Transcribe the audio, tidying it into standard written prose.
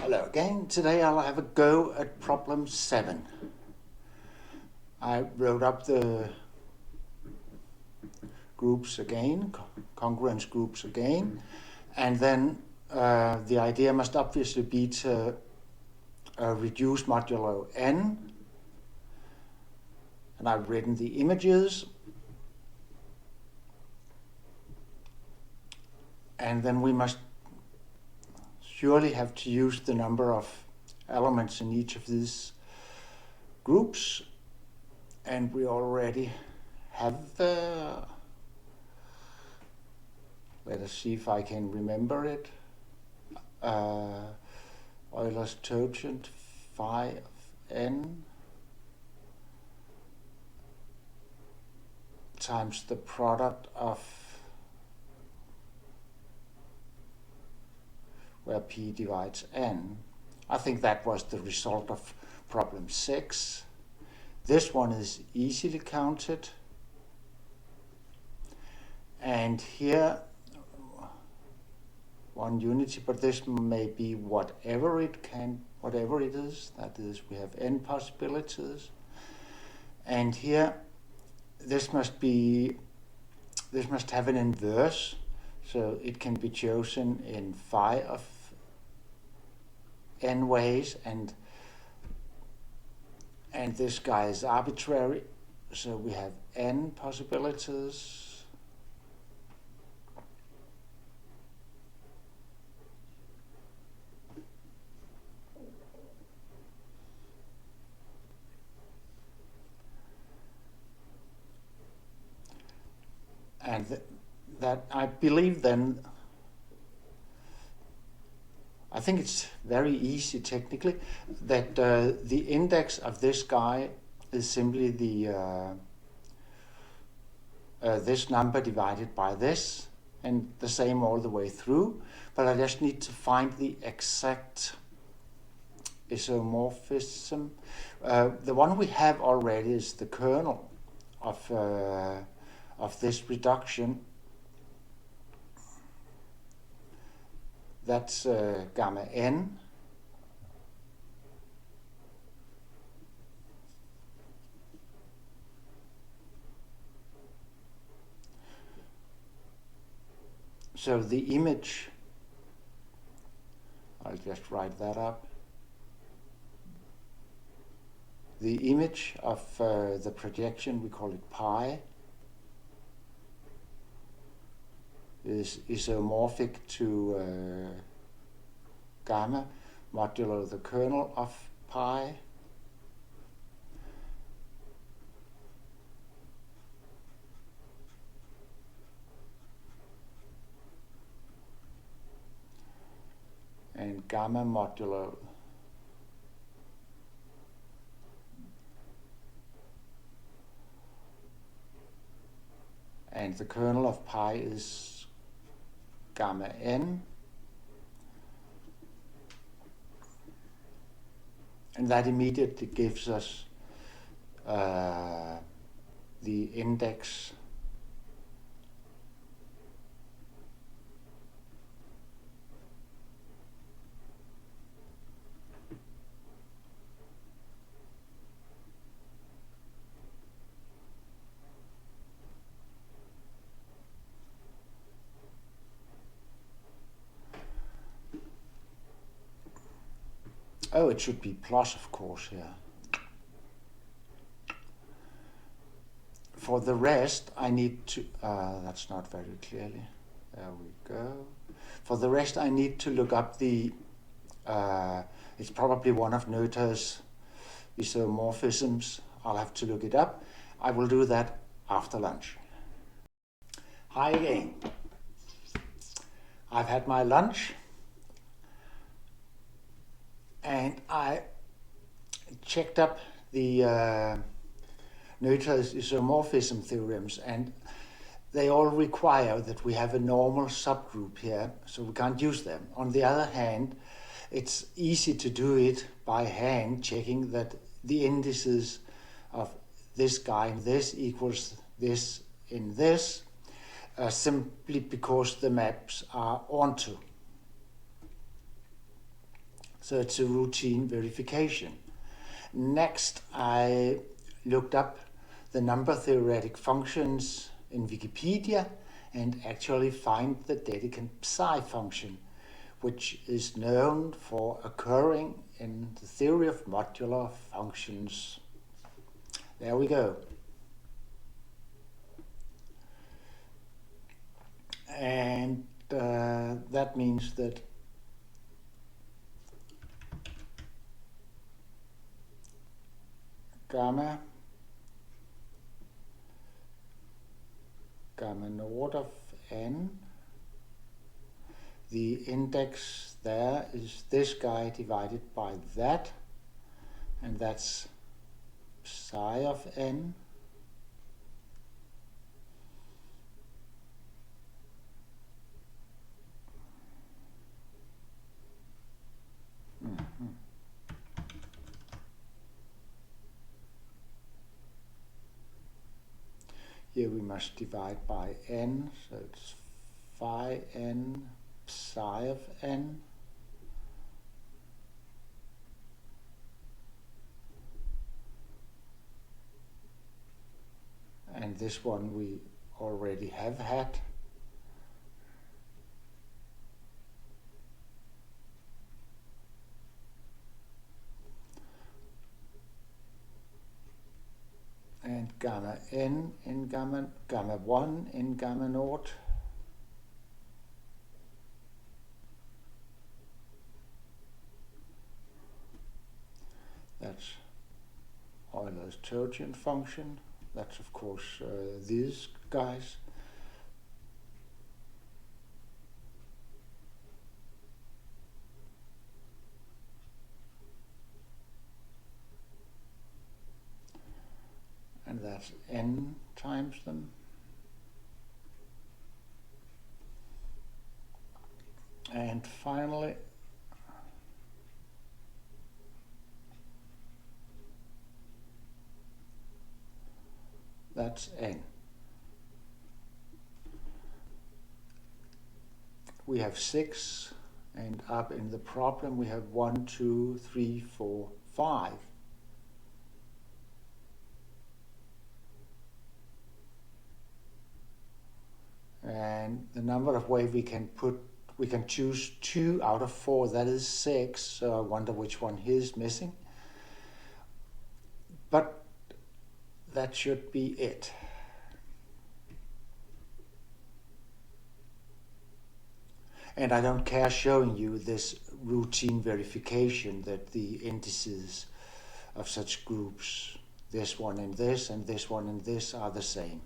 Hello again. Today I'll have a go at problem 7. I wrote up the groups again, congruence groups again, and then the idea must obviously be to reduce modulo n, and I've written the images, and then we must surely have to use the number of elements in each of these groups, and we already have let us see if I can remember it. Euler's tangent phi of n times the product of where p divides n. I think that was the result of problem 6. This one is easily counted. And here, one unity, but this may be whatever it is. That is, we have n possibilities. And here, this must have an inverse, so it can be chosen in phi of n ways, and this guy is arbitrary, so we have n possibilities. And that I believe then, I think it's very easy technically, that the index of this guy is simply the this number divided by this, and the same all the way through, but I just need to find the exact isomorphism. The one we have already is the kernel of this reduction. That's gamma n. So the image, I'll just write that up. The image of the projection, we call it pi, is isomorphic to gamma modulo the kernel of pi. And gamma modulo and the kernel of pi is gamma n, and that immediately gives us the index oh, it should be plus, of course, here. For the rest, I need to, that's not very clearly. There we go. For the rest, I need to look up the, it's probably one of Noether's isomorphisms. I'll have to look it up. I will do that after lunch. Hi again. I've had my lunch, and I checked up the Noether's isomorphism theorems, and they all require that we have a normal subgroup here, so we can't use them. On the other hand, it's easy to do it by hand, checking that the indices of this guy in this equals this in this, simply because the maps are onto. So it's a routine verification. Next, I looked up the number theoretic functions in Wikipedia and actually find the Dedekind psi function, which is known for occurring in the theory of modular functions. There we go. And that means that gamma naught of n, the index there is this guy divided by that, and that's psi of n. Here we must divide by n, so it's phi n psi of n. And this one we already have had. And gamma n in gamma 1 in gamma naught. That's Euler's tangent function. That's of course these guys. And that's n times them. And finally, that's n. We have 6, and up in the problem we have 1, 2, 3, 4, 5. And the number of ways we can choose 2 out of 4, that is 6, so I wonder which one here is missing. But that should be it. And I don't care showing you this routine verification that the indices of such groups, this one and this one and this, are the same.